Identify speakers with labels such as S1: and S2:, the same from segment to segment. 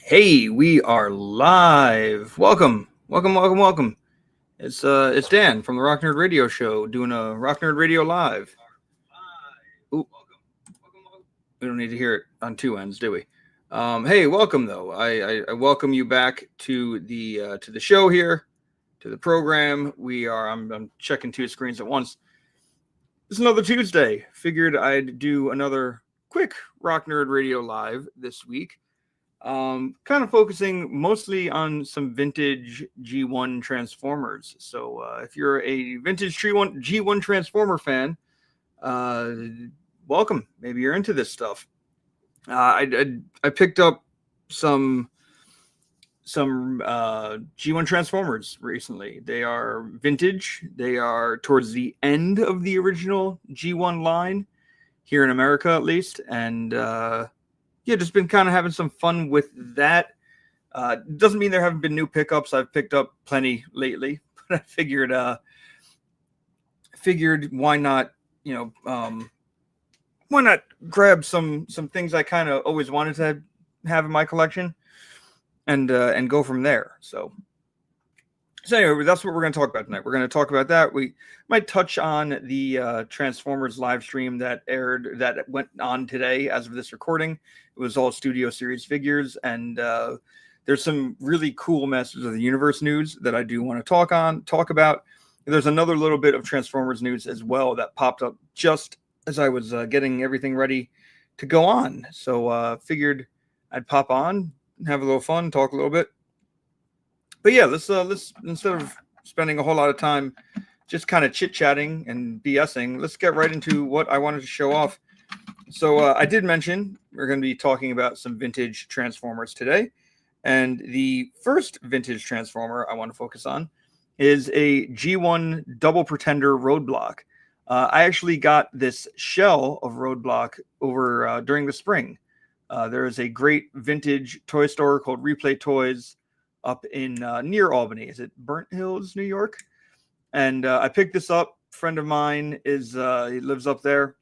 S1: Hey, we are live. Welcome. It's Dan from the Rock Nerd Radio Show doing a Rock Nerd Radio live. Ooh, we don't need to hear it on two ends, do we? Hey, welcome though. I welcome you back to the show here, to the program. I'm checking two screens at once. It's another Tuesday. Figured I'd do another quick Rock Nerd Radio live this week. Kind of focusing mostly on some vintage G1 Transformers. So if you're a vintage G1 Transformer fan, uh, welcome. Maybe you're into this stuff. I picked up some G1 Transformers recently. They are vintage. They are towards the end of the original G1 line here in America, at least, and yeah, just been kind of having some fun with that. Doesn't mean there haven't been new pickups. I've picked up plenty lately, but I figured why not, why not grab some things I kind of always wanted to have in my collection, and go from there. So anyway, that's what we're going to talk about tonight. We're going to talk about that. We might touch on the Transformers live stream that went on today as of this recording. It was all Studio Series figures, and there's some really cool Masters of the Universe news that I do want to talk about. There's another little bit of Transformers news as well that popped up just as I was getting everything ready to go on. So figured I'd pop on, have a little fun, talk a little bit. But yeah, let's instead of spending a whole lot of time just kind of chit-chatting and BSing, let's get right into what I wanted to show off. So I did mention we're going to be talking about some vintage Transformers today. And the first vintage Transformer I want to focus on is a G1 Double Pretender Roadblock. I actually got this shell of Roadblock over during the spring. There is a great vintage toy store called Replay Toys up in near Albany. Is it Burnt Hills, New York? And I picked this up. A friend of mine he lives up there,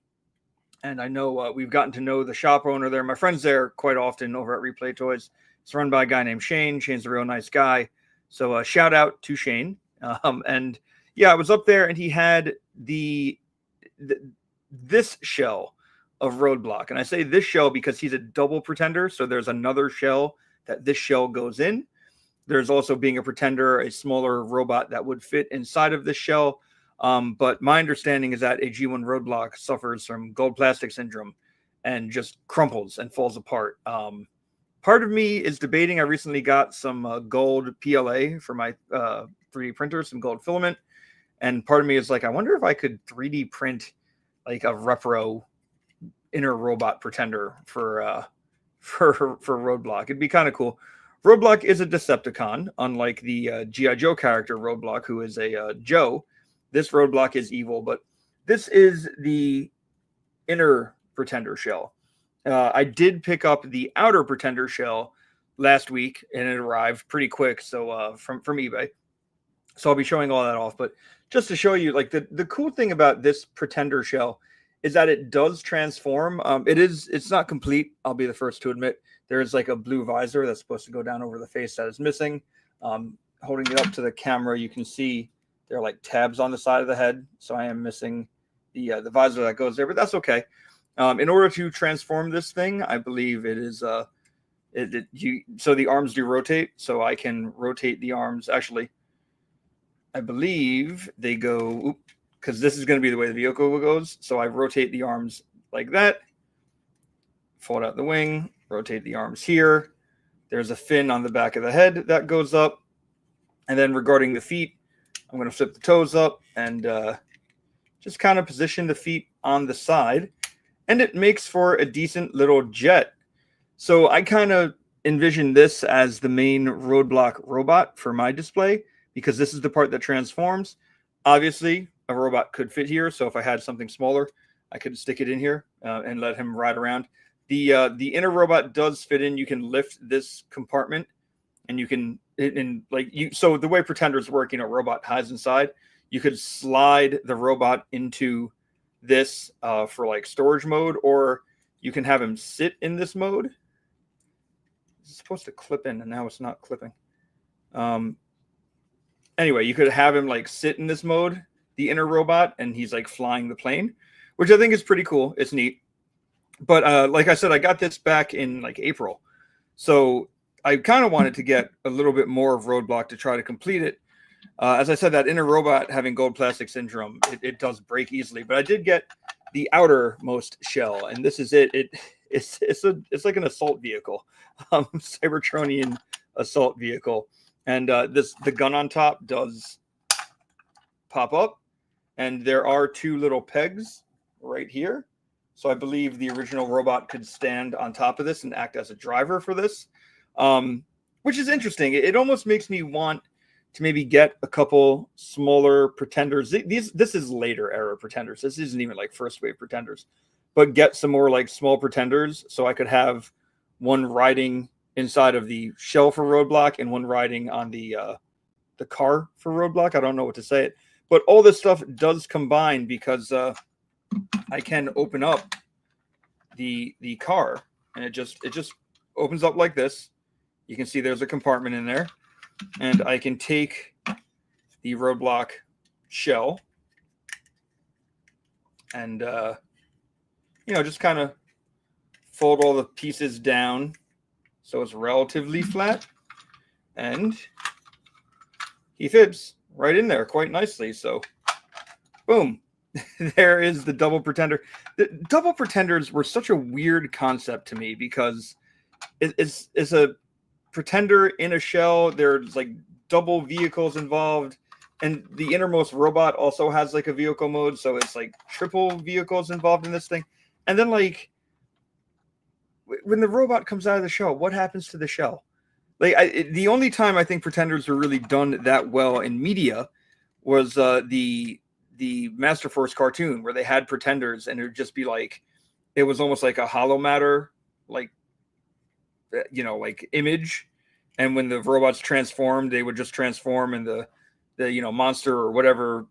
S1: and I know we've gotten to know the shop owner there. My friend's there quite often over at Replay Toys. It's run by a guy named Shane. Shane's a real nice guy. So shout out to Shane. And yeah, I was up there, and he had this shell of Roadblock. And I say this shell because he's a double pretender. So there's another shell that this shell goes in. There's also, being a pretender, a smaller robot that would fit inside of this shell. But my understanding is that a G1 Roadblock suffers from gold plastic syndrome and just crumples and falls apart. Part of me is debating. I recently got some gold PLA for my 3D printer, some gold filament. And part of me is like, I wonder if I could 3D print like a repro inner robot pretender for Roadblock. It'd be kind of cool. Roadblock is a Decepticon, unlike the G.I. Joe character Roadblock, who is a Joe. This Roadblock is evil, but this is the inner Pretender shell. I did pick up the outer Pretender shell last week, and it arrived pretty quick. So from eBay, so I'll be showing all that off. But just to show you, like the cool thing about this Pretender shell is that it does transform. It's not complete. I'll be the first to admit. There is like a blue visor that's supposed to go down over the face that is missing. Holding it up to the camera, you can see there are like tabs on the side of the head. So I am missing the visor that goes there, but that's okay. In order to transform this thing, I believe it is so the arms do rotate. So I can rotate the arms. Actually, I believe they go, because this is going to be the way the vehicle goes. So I rotate the arms like that, fold out the wing, rotate the arms here. There's a fin on the back of the head that goes up. And then regarding the feet, I'm going to flip the toes up and just kind of position the feet on the side. And it makes for a decent little jet. So I kind of envision this as the main Roadblock robot for my display, because this is the part that transforms. Obviously, a robot could fit here. So if I had something smaller, I could stick it in here and let him ride around. The inner robot does fit in. You can lift this compartment, and you can so the way Pretenders work, robot hides inside. You could slide the robot into this for like storage mode, or you can have him sit in this mode. it's supposed to clip in, and now it's not clipping. Anyway, you could have him like sit in this mode, the inner robot, and he's like flying the plane, which I think is pretty cool. It's neat. But like I said, I got this back in like April. So I kind of wanted to get a little bit more of Roadblock to try to complete it. As I said, that inner robot having gold plastic syndrome, it does break easily. But I did get the outermost shell, and this is it. It's like an assault vehicle, Cybertronian assault vehicle. And the gun on top does pop up, and there are two little pegs right here. So I believe the original robot could stand on top of this and act as a driver for this, which is interesting. It almost makes me want to maybe get a couple smaller Pretenders. This is later era Pretenders. This isn't even like first wave Pretenders, but get some more like small Pretenders so I could have one riding inside of the shell for Roadblock and one riding on the car for Roadblock. I don't know what to say it, but all this stuff does combine because I can open up the car, and it just opens up like this. You can see there's a compartment in there, and I can take the Roadblock shell and just kind of fold all the pieces down so it's relatively flat, and he fits right in there quite nicely. So boom. There is the double Pretender. The double Pretenders were such a weird concept to me because it's a Pretender in a shell. There's like double vehicles involved, and the innermost robot also has like a vehicle mode, so it's like triple vehicles involved in this thing. And then like when the robot comes out of the shell, what happens to the shell? Like the only time I think Pretenders were really done that well in media was the Master Force cartoon, where they had Pretenders, and it would just be like, it was almost like a hollow matter, like like image, and when the robots transformed, they would just transform, and the monster or whatever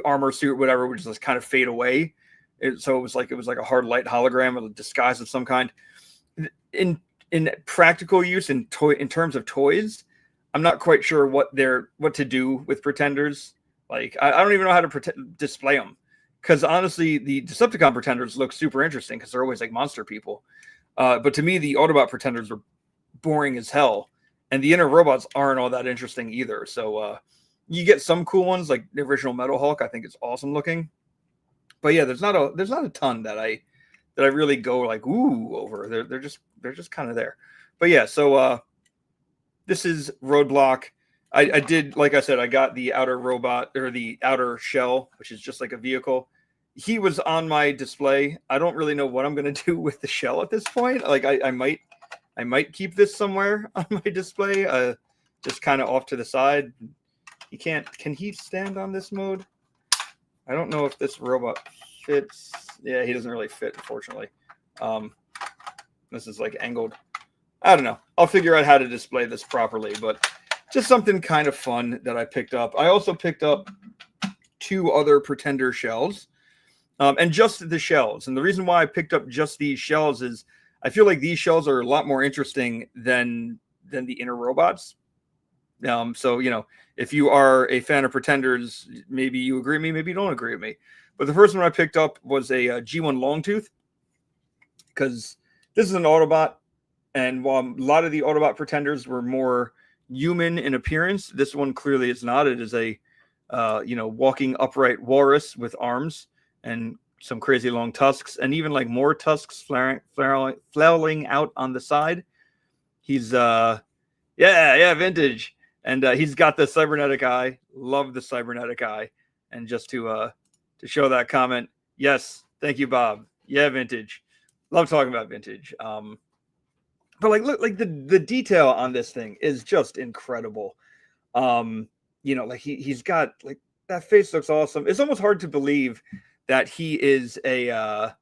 S1: armor suit, whatever, would just kind of fade away. So it was like a hard light hologram or a disguise of some kind. In practical use, in terms of toys, I'm not quite sure what to do with Pretenders. Like, I don't even know how to display them, because honestly, the Decepticon Pretenders look super interesting because they're always like monster people. But to me, the Autobot Pretenders are boring as hell, and the inner robots aren't all that interesting either. So you get some cool ones, like the original Metal Hulk. I think it's awesome looking. But yeah, there's not a ton that I really go like ooh over. They're just kind of there. But yeah, so this is Roadblock. I did, like I said, I got the outer robot, or the outer shell, which is just like a vehicle. He was on my display. I don't really know what I'm going to do with the shell at this point. Like I might keep this somewhere on my display, just kind of off to the side. Can he stand on this mode? I don't know if this robot fits. Yeah, he doesn't really fit, unfortunately. This is like angled. I don't know. I'll figure out how to display this properly, but just something kind of fun that I picked up. I also picked up two other Pretender shells, and just the shells. And the reason why I picked up just these shells is I feel like these shells are a lot more interesting than the inner robots. So, if you are a fan of Pretenders, maybe you agree with me, maybe you don't agree with me. But the first one I picked up was a G1 Longtooth, because this is an Autobot. And while a lot of the Autobot Pretenders were more human in appearance, this one clearly is not. It is a walking upright walrus with arms and some crazy long tusks, and even like more tusks flailing out on the side. He's vintage, and he's got the cybernetic eye. Love the cybernetic eye. And just to show that comment, yes, thank you, Bob. Yeah, vintage. Love talking about vintage. But like, look, like the detail on this thing is just incredible. Like he's got, like, that face looks awesome. It's almost hard to believe that he is an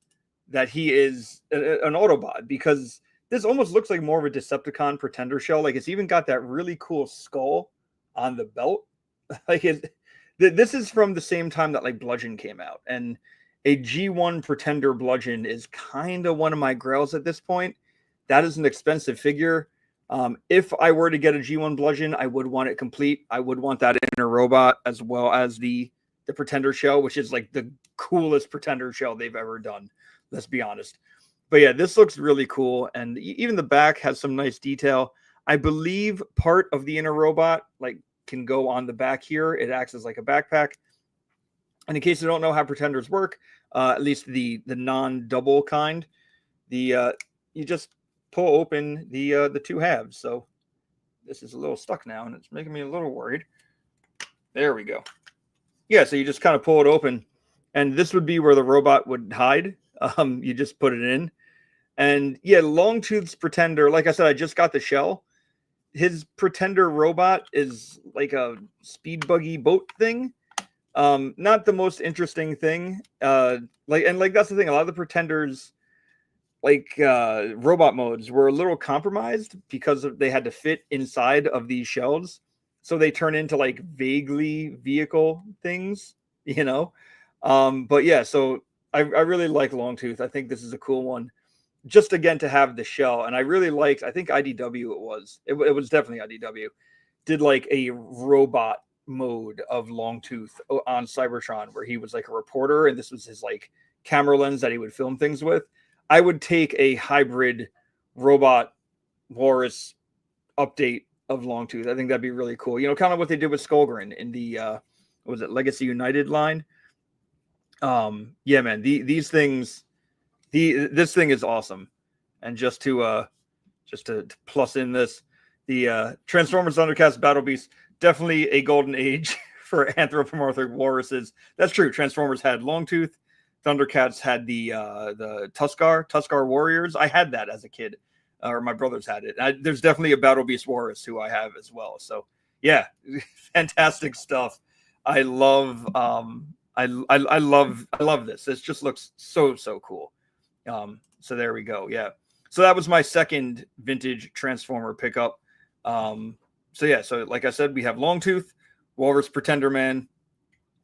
S1: Autobot, because this almost looks like more of a Decepticon Pretender shell. Like, it's even got that really cool skull on the belt. Like, this is from the same time that like Bludgeon came out, and a G1 Pretender Bludgeon is kind of one of my grails at this point. That is an expensive figure. If I were to get a G1 bludgeon, I would want it complete. I would want that inner robot as well as the Pretender shell, which is like the coolest Pretender shell they've ever done. Let's be honest. But yeah, this looks really cool, and even the back has some nice detail. I believe part of the inner robot like can go on the back here. It acts as like a backpack. And in case you don't know how Pretenders work, at least the non-double kind, the you just pull open the two halves. So this is a little stuck now, and it's making me a little worried. There we go. Yeah, so you just kind of pull it open, and this would be where the robot would hide. You just put it in. And yeah, Longtooth's Pretender, like I said, I just got the shell. His Pretender robot is like a speed buggy boat thing. Not the most interesting thing. Like that's the thing. A lot of the Pretenders, robot modes, were a little compromised because they had to fit inside of these shells. So they turn into like vaguely vehicle things, you know? But yeah, so I really like Longtooth. I think this is a cool one. Just again to have the shell, and I really liked. I think IDW it was definitely IDW did like a robot mode of Longtooth on Cybertron, where he was like a reporter, and this was his like camera lens that he would film things with. I would take a hybrid robot walrus update of Longtooth. I think that'd be really cool. You know, kind of what they did with Skullgrin in the what was it, Legacy United line. Yeah, man, these things. This thing is awesome. And just to plus in this, the Transformers Thundercats Battle Beast, definitely a golden age for anthropomorphic walruses. That's true. Transformers had Longtooth, Thundercats had the Tuskar Warriors. I had that as a kid, or my brothers had it. There's definitely a Battle Beast walrus who I have as well. So yeah, fantastic stuff. I love I love this. This just looks so cool. So there we go. Yeah. So that was my second vintage Transformer pickup. So yeah, so like I said, we have Longtooth, Walrus Pretender Man.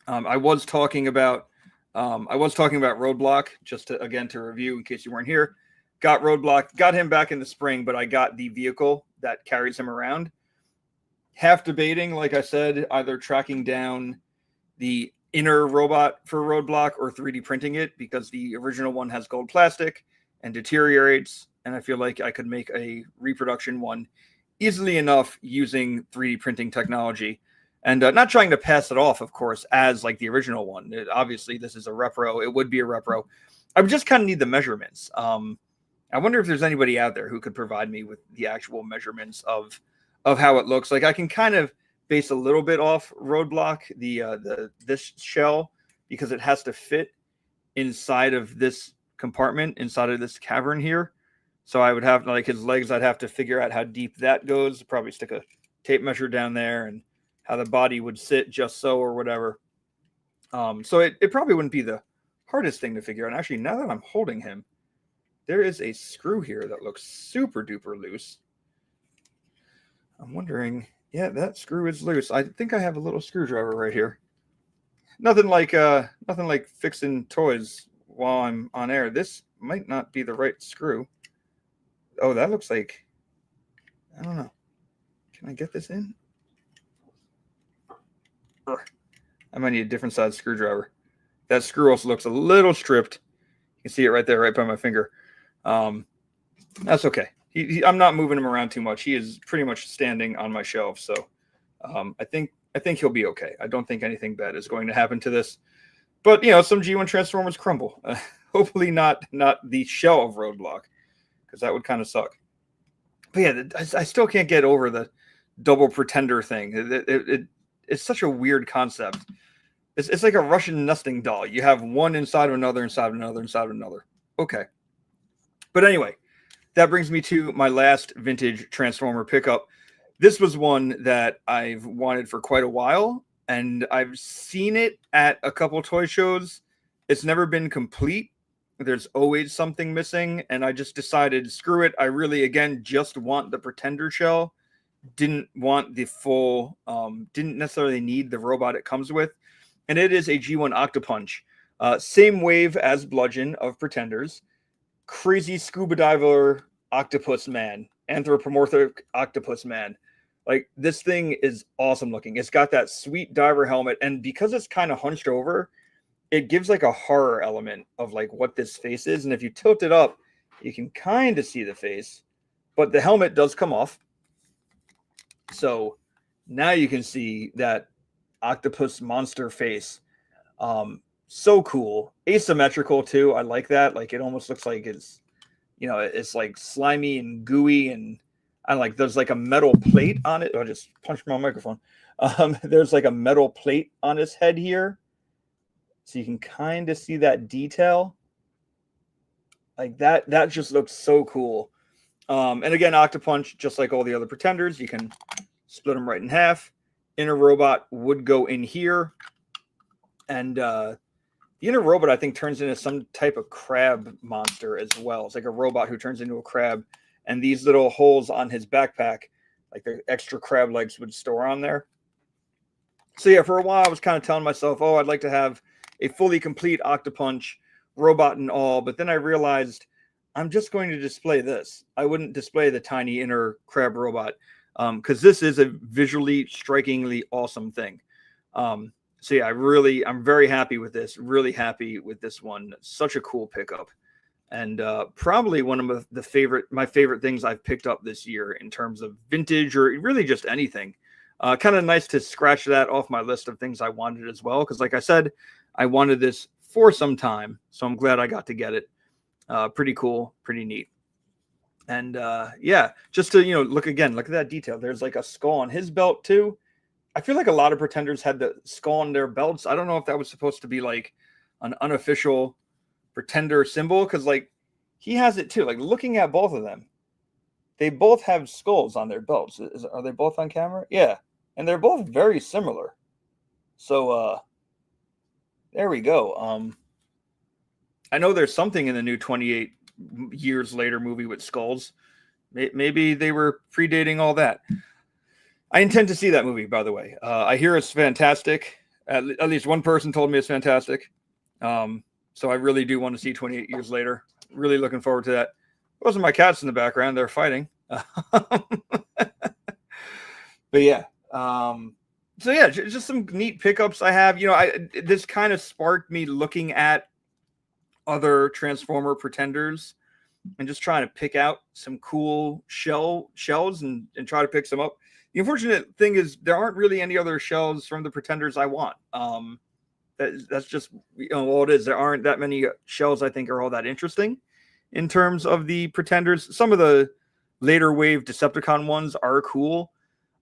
S1: I was talking about Roadblock, just to review in case you weren't here. Got Roadblock, got him back in the spring, but I got the vehicle that carries him around. Half debating, like I said, either tracking down the inner robot for Roadblock or 3D printing it, because the original one has gold plastic and deteriorates, and I feel like I could make a reproduction one easily enough using 3D printing technology, and not trying to pass it off, of course, as like the original one. Obviously, this is a repro. It would be a repro. I would just kind of need the measurements. I wonder if there's anybody out there who could provide me with the actual measurements of how it looks. Like I can kind of base a little bit off Roadblock, this shell, because it has to fit inside of this compartment, inside of this cavern here. So I would have, like, his legs, I'd have to figure out how deep that goes, probably stick a tape measure down there, and how the body would sit just so or whatever. So it probably wouldn't be the hardest thing to figure out. And actually, now that I'm holding him, there is a screw here that looks super duper loose. I'm wondering, yeah, that screw is loose. I think I have a little screwdriver right here. Nothing like fixing toys while I'm on air. This might not be the right screw. Oh, that looks like, I don't know. Can I get this in? I might need a different size screwdriver. That screw also looks a little stripped. You can see it right there, right by my finger. That's okay. I'm not moving him around too much. He is pretty much standing on my shelf, so I think he'll be okay. I don't think anything bad is going to happen to this. But some G1 Transformers crumble. Hopefully not the shell of Roadblock, because that would kind of suck. But yeah, I still can't get over the double Pretender thing. It's such a weird concept. It's like a Russian nesting doll. You have one inside of another, inside of another, inside of another. Okay. But anyway, that brings me to my last vintage Transformer pickup. This was one that I've wanted for quite a while, and I've seen it at a couple toy shows. It's never been complete. There's always something missing, and I just decided, screw it. I really, again, just want the Pretender shell. Didn't want the full, didn't necessarily need the robot it comes with. And it is a G1 Octopunch. Same wave as Bludgeon of Pretenders. Crazy scuba diver octopus man. anthropomorphic octopus man. Like this thing is awesome looking. It's got that sweet diver helmet, and because it's kind of hunched over, it gives like a horror element of like what this face is. And if you tilt it up, you can kind of see the face, but the helmet does come off. So now you can see that octopus monster face. So cool, asymmetrical too. I like that. Like it almost looks like it's like slimy and gooey, and I like there's like a metal plate on it. I just punched my microphone. There's like a metal plate on his head here, so you can kind of see that detail. Like that just looks so cool. And again, Octopunch, just like all the other pretenders, you can split them right in half. Inner robot would go in here, and the inner robot I think turns into some type of crab monster as well. It's like a robot who turns into a crab, and these little holes on his backpack, like the extra crab legs, would store on there. So yeah, for a while I was kind of telling myself, oh, I'd like to have a fully complete Octopunch robot and all, but then I realized I'm just going to display this. I wouldn't display the tiny inner crab robot because this is a visually strikingly awesome thing. So yeah, I'm very happy with this. Really happy with this one. Such a cool pickup, and probably one of my favorite things I've picked up this year in terms of vintage or really just anything. Kind of nice to scratch that off my list of things I wanted as well, because like I said, I wanted this for some time, so I'm glad I got to get it. Pretty cool, pretty neat. And yeah, just to look at that detail. There's like a skull on his belt too. I feel like a lot of pretenders had the skull on their belts. I don't know if that was supposed to be like an unofficial pretender symbol, because like he has it too. Like looking at both of them, they both have skulls on their belts. Are they both on camera? Yeah, and they're both very similar. So there we go. I know there's something in the new 28 Years Later movie with skulls. Maybe they were predating all that. I intend to see that movie, by the way. I hear it's fantastic. At least one person told me it's fantastic. So I really do want to see 28 Years Later. Really looking forward to that. Those are my cats in the background. They're fighting. But yeah. So yeah, just some neat pickups I have. This kind of sparked me looking at other Transformer pretenders and just trying to pick out some cool shells and try to pick some up. The unfortunate thing is there aren't really any other shells from the pretenders I want. That's just all it is. There aren't that many shells I think are all that interesting in terms of the pretenders. Some of the later wave Decepticon ones are cool.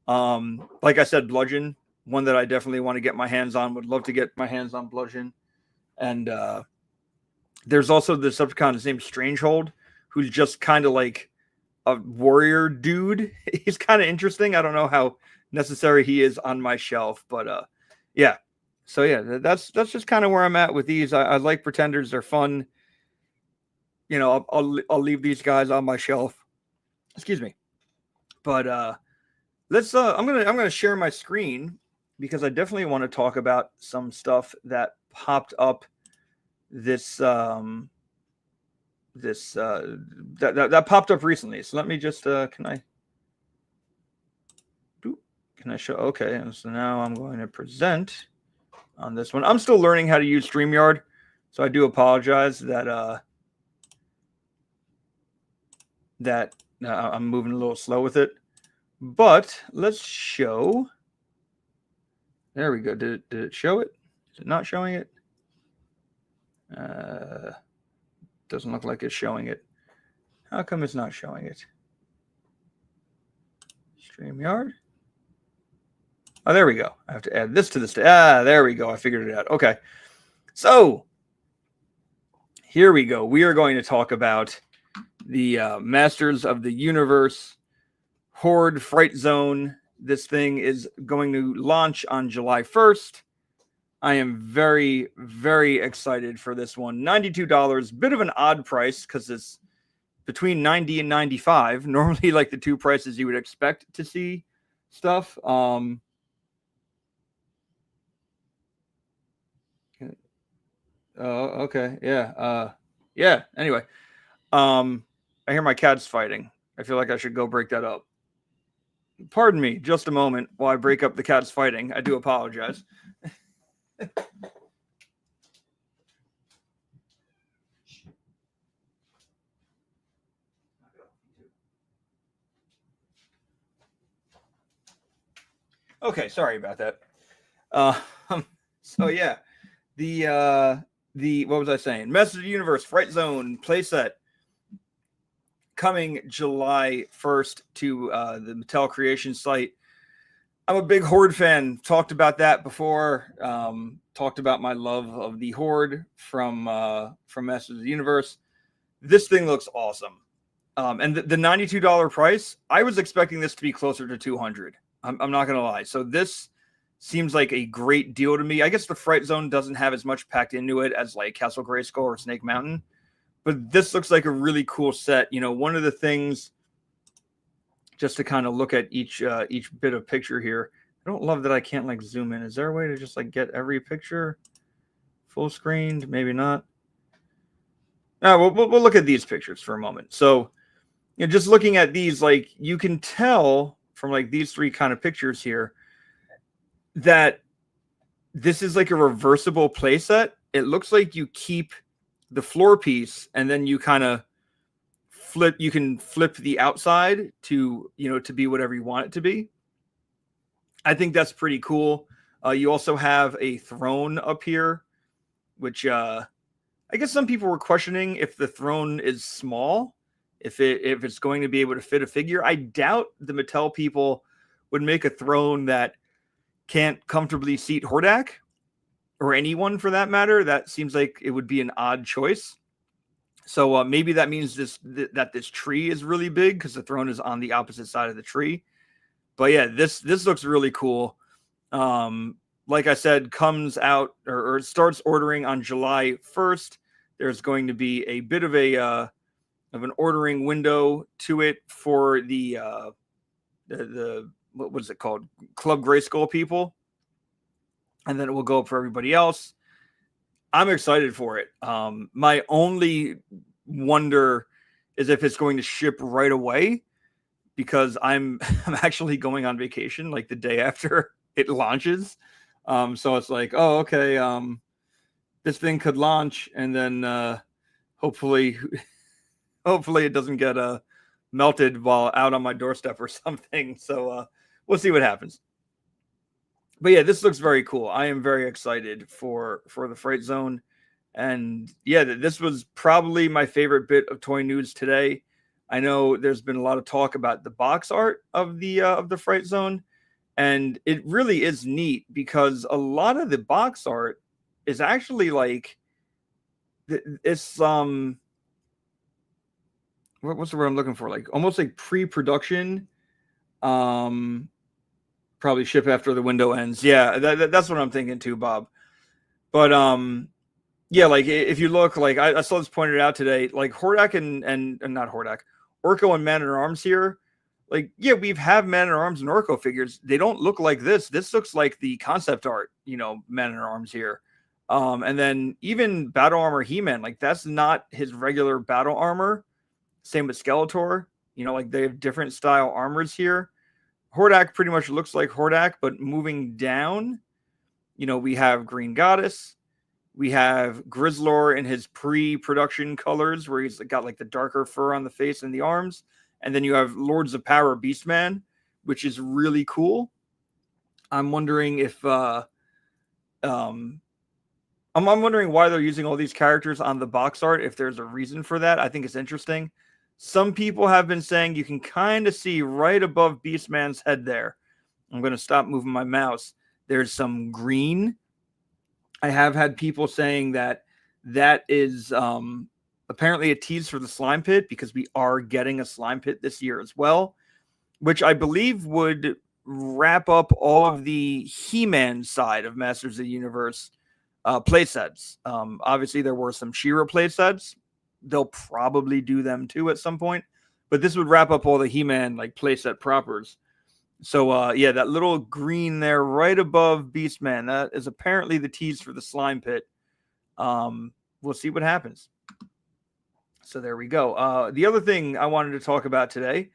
S1: Like I said, Bludgeon, one that I definitely want to get my hands on. Would love to get my hands on Bludgeon. And there's also the Decepticon, his name's Strangehold, who's just kind of like a warrior dude. He's kind of interesting. I don't know how necessary he is on my shelf, but yeah. So yeah, that's just kind of where I'm at with these. I like pretenders; they're fun. I'll leave these guys on my shelf. Excuse me, but let's. I'm gonna share my screen because I definitely want to talk about some stuff that popped up this that popped up recently. So let me just can I show? Okay, and so now I'm going to present on this one. I'm still learning how to use StreamYard, so I do apologize that I'm moving a little slow with it. But let's show. There we go. Did it show it? Is it not showing it? Doesn't look like it's showing it. How come it's not showing it? StreamYard. Oh, there we go. I have to add this to this. There we go. I figured it out. Okay. So here we go. We are going to talk about the Masters of the Universe Horde Fright Zone. This thing is going to launch on July 1st. I am very, very excited for this one. $92, bit of an odd price because it's between $90 and $95. Normally, like the two prices you would expect to see stuff. Okay, yeah, yeah. Anyway, I hear my cats fighting. I feel like I should go break that up. Pardon me, just a moment while I break up the cats fighting. I do apologize. Okay, sorry about that. Uh, so yeah, the what was I saying? Masters of the Universe Fright Zone playset coming July 1st to the Mattel Creation site. I'm a big Horde fan. Talked about that before. Talked about my love of the Horde from Masters of the Universe. This thing looks awesome. And the $92 price, I was expecting this to be closer to 200. I'm not gonna lie. So this seems like a great deal to me. I guess the Fright Zone doesn't have as much packed into it as like Castle Grayskull or Snake Mountain, but this looks like a really cool set. You know, one of the things, just to kind of look at each bit of picture here. I don't love that I can't like zoom in. Is there a way to just like get every picture full screened? Maybe not. No, we'll look at these pictures for a moment. So, you know, just looking at these, like you can tell from like these three kind of pictures here that this is like a reversible playset. It looks like you keep the floor piece and then you kind of flip. You can flip the outside to, you know, to be whatever you want it to be. I think that's pretty cool. You also have a throne up here, which I guess some people were questioning if the throne is small, if it's going to be able to fit a figure. I doubt the Mattel people would make a throne that can't comfortably seat Hordak or anyone for that matter. That seems like it would be an odd choice. So maybe that means that this tree is really big because the throne is on the opposite side of the tree. But yeah, this looks really cool. Like I said, comes out or starts ordering on July 1st. There's going to be a bit of an ordering window to it for the what was it called? Club Grayskull people. And then it will go up for everybody else. I'm excited for it. My only wonder is if it's going to ship right away, because I'm actually going on vacation like the day after it launches. So it's like, oh, okay, this thing could launch and then hopefully it doesn't get melted while out on my doorstep or something. So we'll see what happens. But yeah, this looks very cool. I am very excited for the Fright Zone. And yeah, this was probably my favorite bit of toy news today. I know there's been a lot of talk about the box art of the Fright Zone, and it really is neat because a lot of the box art is actually like it's what's the word I'm looking for? Like almost like pre-production. Probably ship after the window ends. Yeah, that's what I'm thinking too, Bob. But yeah, like if you look, like I saw this pointed out today, like Hordak and not Hordak, Orko and Man at Arms here. Like, yeah, we've have Man at Arms and Orko figures. They don't look like this. This looks like the concept art, you know, Man at Arms here. And then even Battle Armor He-Man, like that's not his regular battle armor. Same with Skeletor. You know, like they have different style armors here. Hordak pretty much looks like Hordak, but moving down, you know, we have Green Goddess. We have Grizzlor in his pre-production colors, where he's got like the darker fur on the face and the arms. And then you have Lords of Power Beastman, which is really cool. I'm wondering if I'm wondering why they're using all these characters on the box art, if there's a reason for that. I think it's interesting. Some people have been saying you can kind of see right above Beastman's head there. I'm going to stop moving my mouse. There's some green. I have had people saying that is apparently a tease for the slime pit, because we are getting a slime pit this year as well, which I believe would wrap up all of the He-Man side of Masters of the Universe play sets. Obviously, there were some She-Ra play sets. They'll probably do them too at some point, but this would wrap up all the He-Man like playset propers. So yeah, that little green there right above Beastman, that is apparently the tease for the slime pit. We'll see what happens. So there we go. The other thing I wanted to talk about today,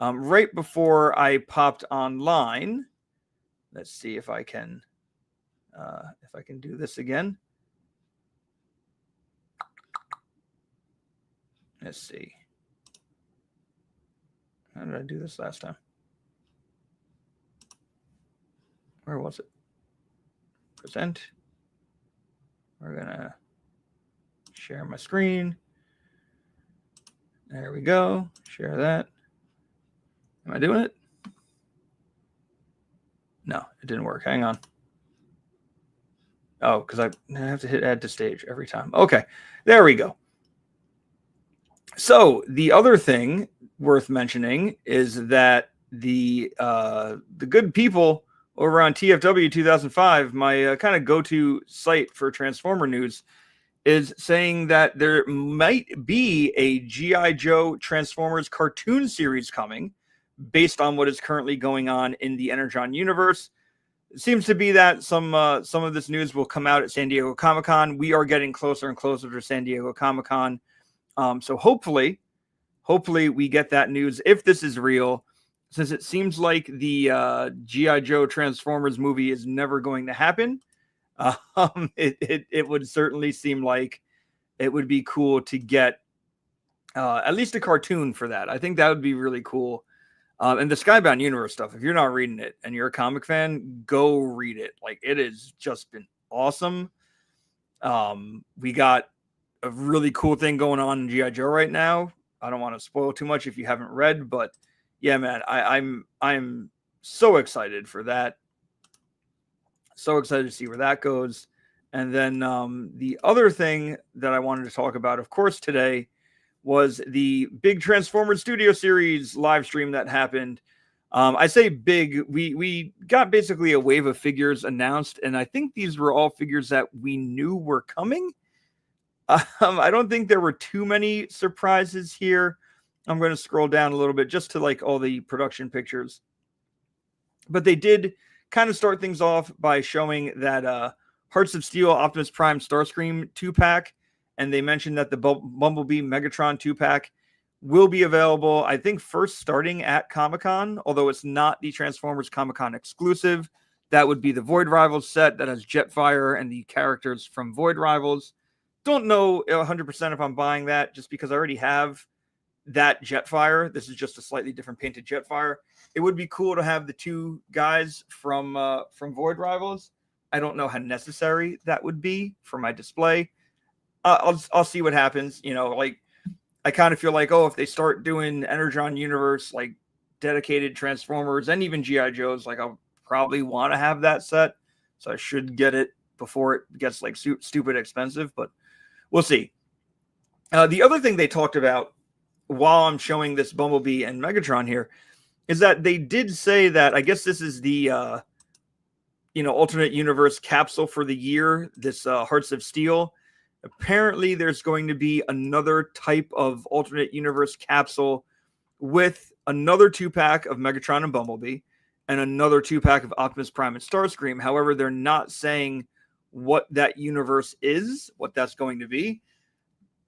S1: right before I popped online, let's see if I can do this again. Let's see. How did I do this last time? Where was it? Present. We're gonna share my screen. There we go. Share that. Am I doing it? No, it didn't work. Hang on. Oh, because I have to hit add to stage every time. Okay, there we go. So the other thing worth mentioning is that the good people over on TFW 2005, my kind of go-to site for Transformer news, is saying that there might be a G.I. Joe Transformers cartoon series coming based on what is currently going on in the Energon universe. It seems to be that some of this news will come out at San Diego Comic-Con. We are getting closer and closer to San Diego Comic-Con. So hopefully we get that news if this is real, since it seems like the G.I. Joe Transformers movie is never going to happen. It would certainly seem like it would be cool to get at least a cartoon for that. I think that would be really cool. And the Skybound Universe stuff, if you're not reading it and you're a comic fan, go read it. Like, it has just been awesome. We got a really cool thing going on in G.I. Joe right now. I don't want to spoil too much if you haven't read, but yeah, man, I'm so excited for that. So excited to see where that goes. And then the other thing that I wanted to talk about, of course, today was the big Transformers Studio Series live stream that happened. I say big. We got basically a wave of figures announced, and I think these were all figures that we knew were coming. I don't think there were too many surprises here. I'm going to scroll down a little bit just to like all the production pictures. But they did kind of start things off by showing that Hearts of Steel Optimus Prime Starscream 2-pack. And they mentioned that the Bumblebee Megatron 2-pack will be available, I think, first starting at Comic-Con, although it's not the Transformers Comic-Con exclusive. That would be the Void Rivals set that has Jetfire and the characters from Void Rivals. Don't know 100% if I'm buying that just because I already have that Jetfire. This is just a slightly different painted Jetfire. It would be cool to have the two guys from Void Rivals. I don't know how necessary that would be for my display. I'll see what happens. You know, like, I kind of feel like, if they start doing Energon Universe, like dedicated Transformers and even G.I. Joes, like, I'll probably want to have that set. So I should get it before it gets like stupid expensive, but we'll see. The other thing they talked about while I'm showing this Bumblebee and Megatron here is that they did say that, I guess this is the, alternate universe capsule for the year, this Hearts of Steel. Apparently there's going to be another type of alternate universe capsule with another 2-pack of Megatron and Bumblebee and another 2-pack of Optimus Prime and Starscream. However, they're not saying what that universe is, what that's going to be.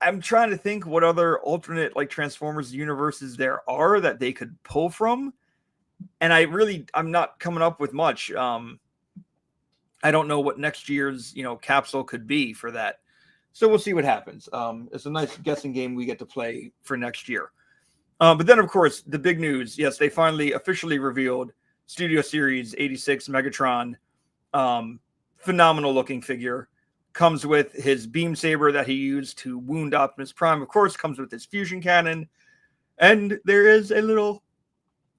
S1: I'm trying to think what other alternate like Transformers universes there are that they could pull from. And I'm not coming up with much. I don't know what next year's, capsule could be for that. So we'll see what happens. It's a nice guessing game we get to play for next year. But then, of course, the big news. Yes, they finally officially revealed Studio Series 86 Megatron. Phenomenal looking figure. Comes with his beam saber that he used to wound Optimus Prime. Of course, comes with his fusion cannon. And there is a little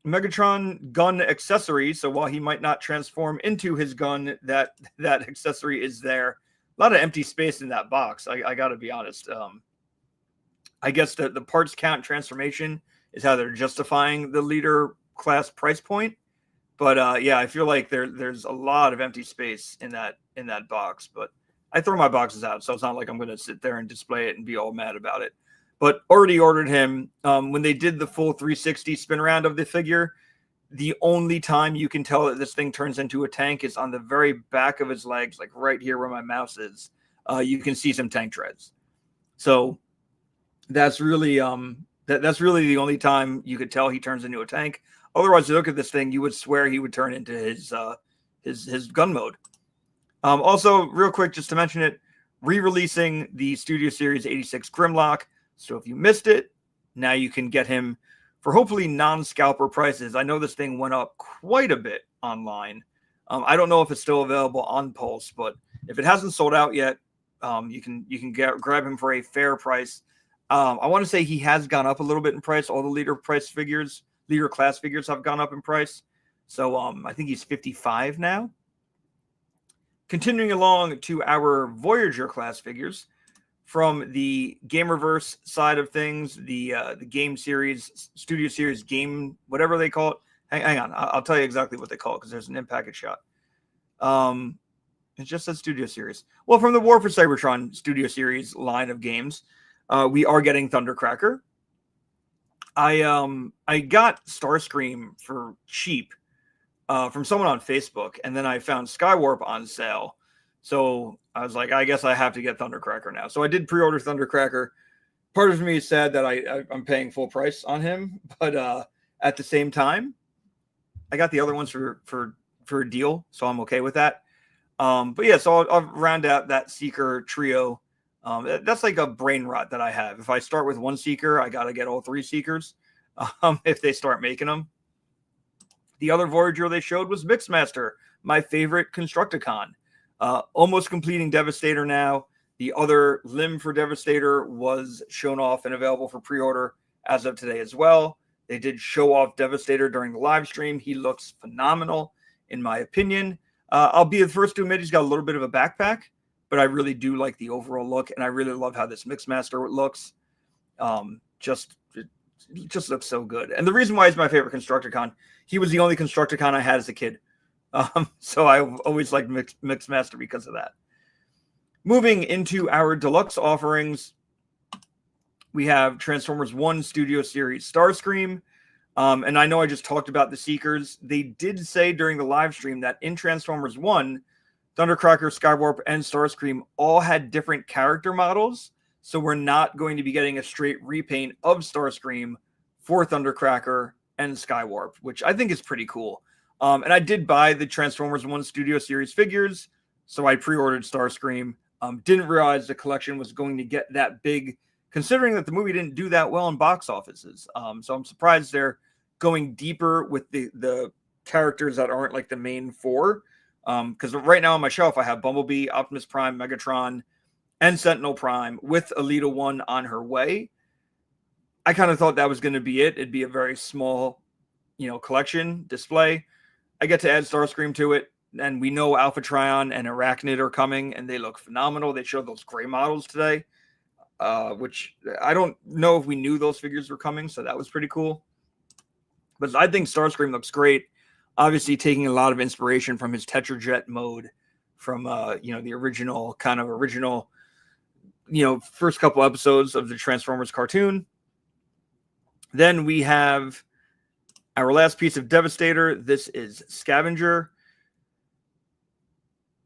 S1: Megatron gun accessory. So while he might not transform into his gun, that accessory is there. A lot of empty space in that box. I got to be honest. I guess the parts count transformation is how they're justifying the leader class price point. But yeah, I feel like there's a lot of empty space in that box. But I throw my boxes out, so it's not like I'm going to sit there and display it and be all mad about it. But already ordered him. When they did the full 360 spin around of the figure, the only time you can tell that this thing turns into a tank is on the very back of his legs, like right here where my mouse is. You can see some tank treads. So That's really that's really the only time you could tell he turns into a tank. Otherwise, you look at this thing, you would swear he would turn into his gun mode. Also, real quick, just to mention it, re-releasing the Studio Series 86 Grimlock. So if you missed it, now you can get him for hopefully non-scalper prices. I know this thing went up quite a bit online. I don't know if it's still available on Pulse, but if it hasn't sold out yet, you can grab him for a fair price. I want to say he has gone up a little bit in price. All the leader class figures have gone up in price. So I think he's 55 now. Continuing along to our Voyager class figures from the Gamerverse side of things, the game series, Studio Series game, whatever they call it. Hang on, I'll tell you exactly what they call it because there's an in-package shot. It just says Studio Series. Well, from the War for Cybertron Studio Series line of games, we are getting Thundercracker. I got Starscream for cheap from someone on Facebook, and then I found Skywarp on sale. So I was like, I guess I have to get Thundercracker now. So I did pre-order Thundercracker. Part of me is sad that I'm paying full price on him, but at the same time, I got the other ones for a deal, so I'm okay with that. But yeah, so I'll round out that Seeker trio. That's like a brain rot that I have. If I start with one Seeker, I got to get all three Seekers if they start making them. The other Voyager they showed was Mixmaster, my favorite Constructicon. Almost completing Devastator now. The other limb for Devastator was shown off and available for pre-order as of today as well. They did show off Devastator during the live stream. He looks phenomenal, in my opinion. I'll be the first to admit he's got a little bit of a backpack, but I really do like the overall look, and I really love how this Mixmaster looks. It just looks so good. And the reason why he's my favorite Constructicon, he was the only Constructicon I had as a kid. So I always liked Mixmaster because of that. Moving into our deluxe offerings, we have Transformers 1 Studio Series Starscream. And I know I just talked about the Seekers. They did say during the live stream that in Transformers 1, Thundercracker, Skywarp, and Starscream all had different character models. So we're not going to be getting a straight repaint of Starscream for Thundercracker and Skywarp, which I think is pretty cool. And I did buy the Transformers 1 Studio Series figures, so I pre-ordered Starscream. Didn't realize the collection was going to get that big, considering that the movie didn't do that well in box offices. So I'm surprised they're going deeper with the characters that aren't like the main four. Because right now on my shelf, I have Bumblebee, Optimus Prime, Megatron, and Sentinel Prime with Alita 1 on her way. I kind of thought that was going to be it. It'd be a very small, collection display. I get to add Starscream to it, and we know Alpha Trion and Arachnid are coming, and they look phenomenal. They showed those gray models today, which I don't know if we knew those figures were coming, so that was pretty cool. But I think Starscream looks great. Obviously, taking a lot of inspiration from his Tetrajet mode from the original first couple episodes of the Transformers cartoon. Then we have our last piece of Devastator. This is Scavenger.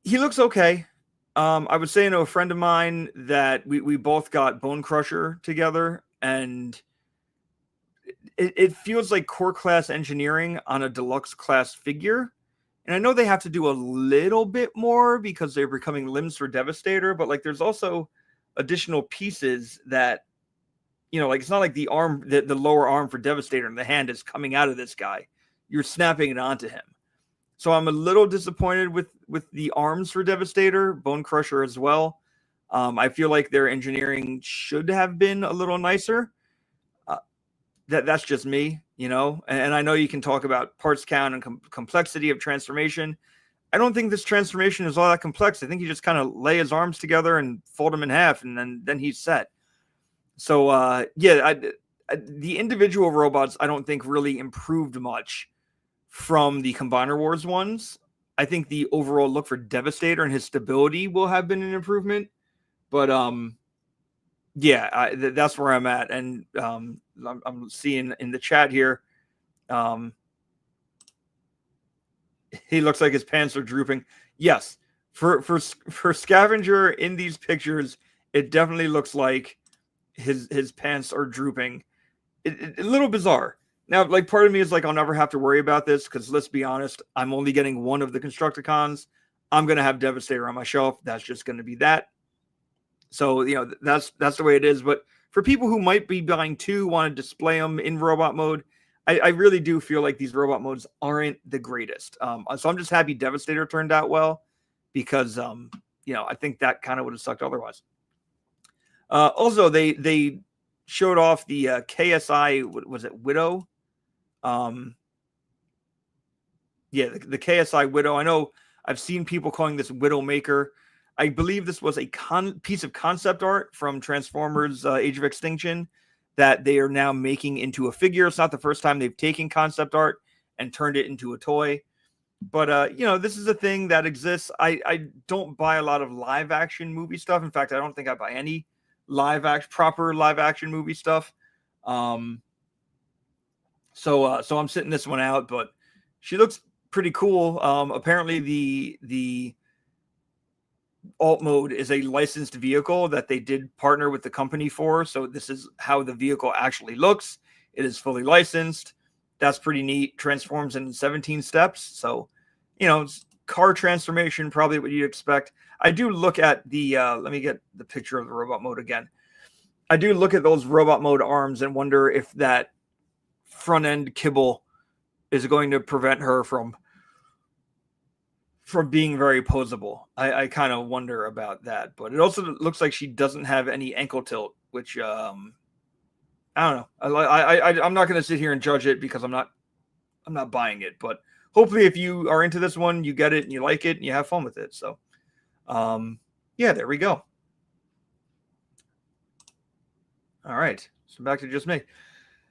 S1: He looks okay. I was saying to a friend of mine that we both got Bone Crusher together, and it feels like core class engineering on a deluxe class figure. And I know they have to do a little bit more because they're becoming limbs for Devastator, but like there's also additional pieces that, like it's not like the arm, the lower arm for Devastator and the hand is coming out of this guy. You're snapping it onto him. So I'm a little disappointed with the arms for Devastator, Bone Crusher as well. I feel like their engineering should have been a little nicer. That's just me, and I know you can talk about parts count and complexity of transformation. I don't think this transformation is all that complex. I think you just kind of lay his arms together and fold him in half, and then he's set. So, the individual robots, I don't think really improved much from the Combiner Wars ones. I think the overall look for Devastator and his stability will have been an improvement. But, that's where I'm at. And I'm seeing in the chat here, he looks like his pants are drooping. Yes, for Scavenger in these pictures, it definitely looks like his pants are drooping. A little bizarre. Now, like, part of me is like, I'll never have to worry about this because let's be honest, I'm only getting one of the Constructicons. I'm gonna have Devastator on my shelf. That's just gonna be that. So that's the way it is. But for people who might be buying two, want to display them in robot mode, I really do feel like these robot modes aren't the greatest. So I'm just happy Devastator turned out well because I think that kind of would have sucked otherwise. Also, they showed off the KSI. Was it Widow? Yeah, the KSI Widow. I know I've seen people calling this Widowmaker. I believe this was a piece of concept art from Transformers Age of Extinction that they are now making into a figure. It's not the first time they've taken concept art and turned it into a toy. But, this is a thing that exists. I don't buy a lot of live action movie stuff. In fact, I don't think I buy any proper live action movie stuff. So I'm sitting this one out, but she looks pretty cool. Apparently the alt mode is a licensed vehicle that they did partner with the company for. So this is how the vehicle actually looks. It is fully licensed. That's pretty neat. Transforms in 17 steps. So, car transformation, probably what you'd expect. I do look at the, let me get the picture of the robot mode again. I do look at those robot mode arms and wonder if that front end kibble is going to prevent her from being very posable. I kind of wonder about that, but it also looks like she doesn't have any ankle tilt, which I don't know. I'm not going to sit here and judge it because I'm not buying it, but hopefully if you are into this one, you get it and you like it and you have fun with it. So, yeah, there we go. All right. So back to just me.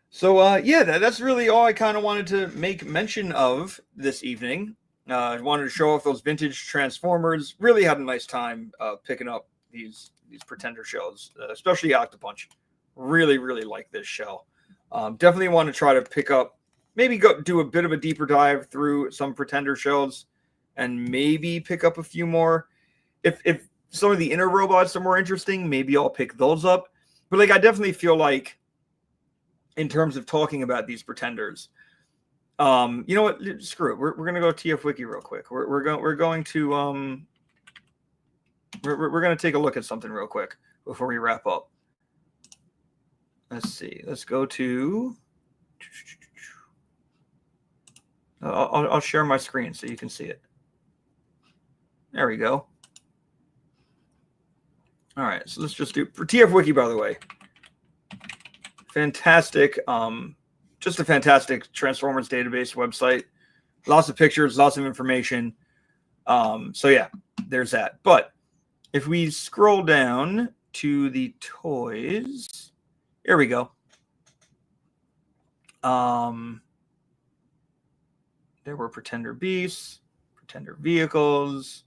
S1: So, yeah, that's really all I kind of wanted to make mention of this evening. I wanted to show off those vintage Transformers. Really had a nice time picking up these Pretender shells, especially Octopunch. Really, really like this shell. Definitely want to try to pick up, maybe go do a bit of a deeper dive through some Pretender shells and maybe pick up a few more. If some of the inner robots are more interesting, maybe I'll pick those up. But I definitely feel like in terms of talking about these Pretenders, you know what? Screw it. We're gonna go TF Wiki real quick. We're going to take a look at something real quick before we wrap up. Let's see. Let's go to. I'll share my screen so you can see it. There we go. All right. So let's just do for TF Wiki. By the way, fantastic. Just a fantastic Transformers database website. Lots of pictures, lots of information. So yeah, there's that. But if we scroll down to the toys, here we go. There were Pretender Beasts, Pretender Vehicles.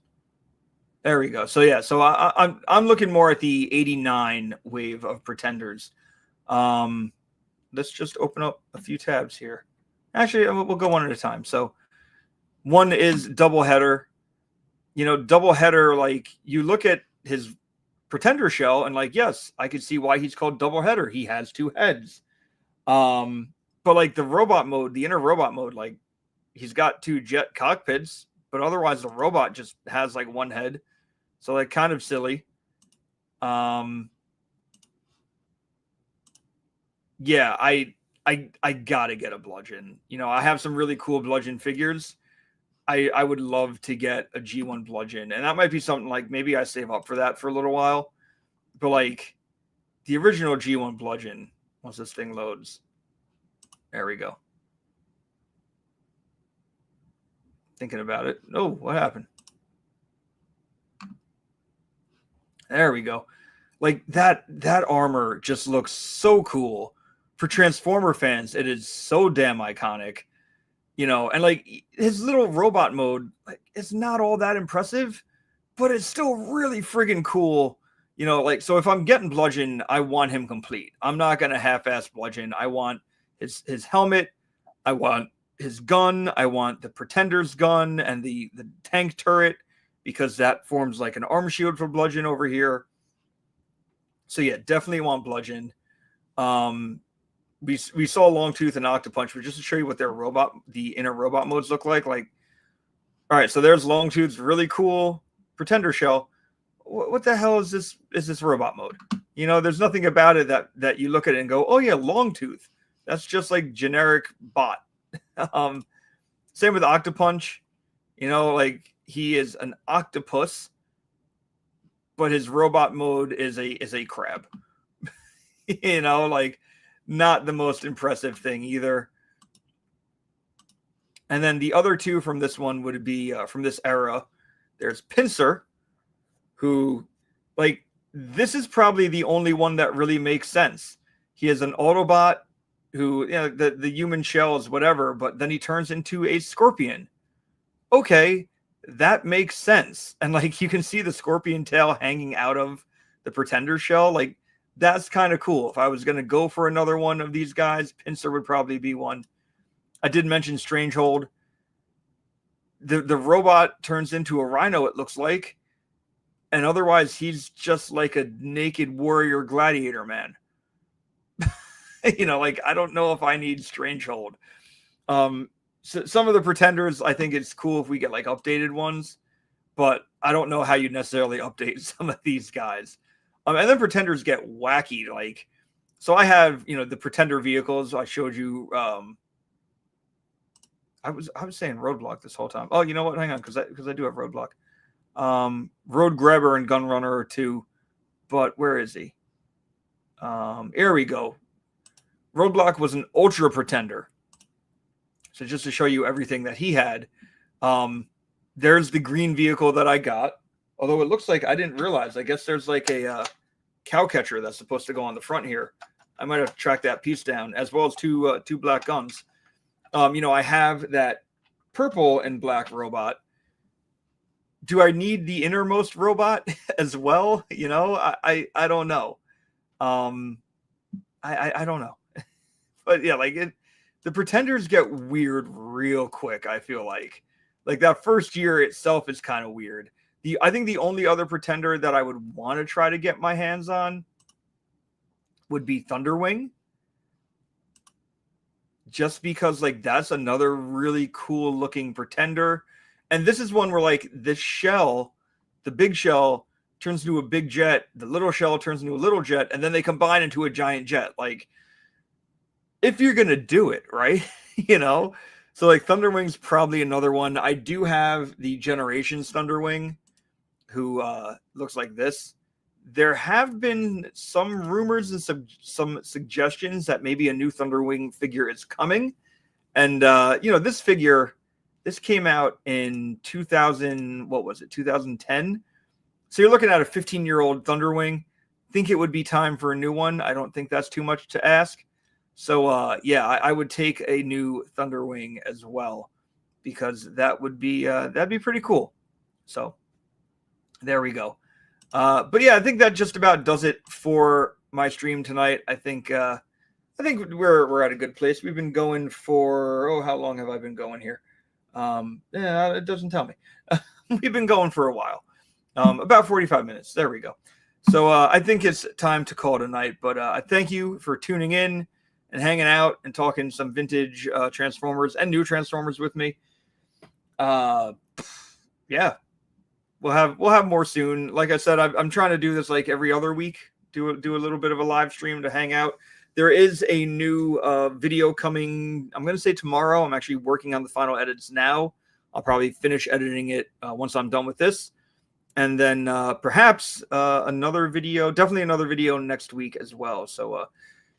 S1: There we go. So yeah, so I'm looking more at the 89 wave of Pretenders. Let's just open up a few tabs here. Actually, we'll go one at a time. So one is Doubleheader. Doubleheader, like you look at his Pretender shell and yes, I could see why he's called Doubleheader. He has two heads. But the robot mode, the inner robot mode, he's got two jet cockpits, but otherwise the robot just has one head. So kind of silly. Yeah, I gotta get a Bludgeon. I have some really cool Bludgeon figures. I would love to get a G1 Bludgeon, and that might be something maybe I save up for that for a little while. But the original G1 Bludgeon, once this thing loads, there we go. Thinking about it. Oh, what happened? There we go. That armor just looks so cool. For Transformer fans, it is so damn iconic, and his little robot mode, it's not all that impressive, but it's still really friggin' cool, so if I'm getting Bludgeon, I want him complete. I'm not going to half-ass Bludgeon. I want his helmet. I want his gun. I want the Pretender's gun and the tank turret, because that forms an arm shield for Bludgeon over here. So yeah, definitely want Bludgeon. We saw Longtooth and Octopunch, but just to show you what the inner robot modes look like. Like, all right, so there's Longtooth's really cool Pretender shell. What the hell is this? Is this robot mode? You know, there's nothing about it that you look at it and go, oh yeah, Longtooth. That's just like generic bot. Same with Octopunch. You know, like he is an octopus, but his robot mode is a crab. You know, like not the most impressive thing either. And then the other two from this one would be from this era. There's Pinsir, who, like, this is probably the only one that really makes sense. He is an Autobot who, you know, the human shell is whatever, but then he turns into a scorpion. Okay, that makes sense. And like you can see the scorpion tail hanging out of the Pretender shell. Like, that's kind of cool. If I was going to go for another one of these guys, Pinsir would probably be one. I did mention Strangehold. The robot turns into a rhino, it looks like. And otherwise, he's just like a naked warrior gladiator man. You know, like, I don't know if I need Strangehold. So some of the Pretenders, I think it's cool if we get like updated ones, but I don't know how you necessarily update some of these guys. And then Pretenders get wacky. Like, so I have, you know, the Pretender vehicles. I showed you. I was saying Roadblock this whole time. Oh, you know what? Hang on, because I do have Roadblock. Road Grabber and Gunrunner are two, but where is he? Here we go. Roadblock was an Ultra Pretender. So just to show you everything that he had, there's the green vehicle that I got. Although it looks like I didn't realize. I guess there's like a cow catcher that's supposed to go on the front here. I might have tracked that piece down, as well as two black guns. You know, I have that purple and black robot. Do I need the innermost robot as well? You know, I don't know. I don't know. But yeah, like the Pretenders get weird real quick, I feel like. Like that first year itself is kind of weird. I think the only other Pretender that I would want to try to get my hands on would be Thunderwing. Just because, like, that's another really cool looking Pretender. And this is one where, like, this shell, the big shell, turns into a big jet. The little shell turns into a little jet. And then they combine into a giant jet. Like, if you're going to do it, right? You know? So, like, Thunderwing's probably another one. I do have the Generations Thunderwing, who looks like this. There have been some rumors and some suggestions that maybe a new Thunderwing figure is coming. And, you know, this figure, this came out in 2010. So you're looking at a 15-year-old Thunderwing. Think it would be time for a new one. I don't think that's too much to ask. So, yeah, I would take a new Thunderwing as well, because that would be that'd be pretty cool. So there we go. But yeah, I think that just about does it for my stream tonight. I think we're at a good place. We've been going for how long have I been going here? Yeah, it doesn't tell me. We've been going for a while. About 45 minutes. There we go. So I think it's time to call it a night. But I thank you for tuning in and hanging out and talking some vintage Transformers and new Transformers with me. Yeah. We'll have more soon. Like I said, I'm trying to do this like every other week. Do a little bit of a live stream to hang out. There is a new video coming. I'm going to say tomorrow. I'm actually working on the final edits now. I'll probably finish editing it once I'm done with this, and then perhaps another video. Definitely another video next week as well. So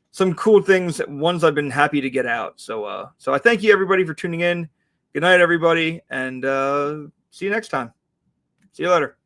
S1: some cool things. Ones I've been happy to get out. So I thank you everybody for tuning in. Good night, everybody, and see you next time. See you later.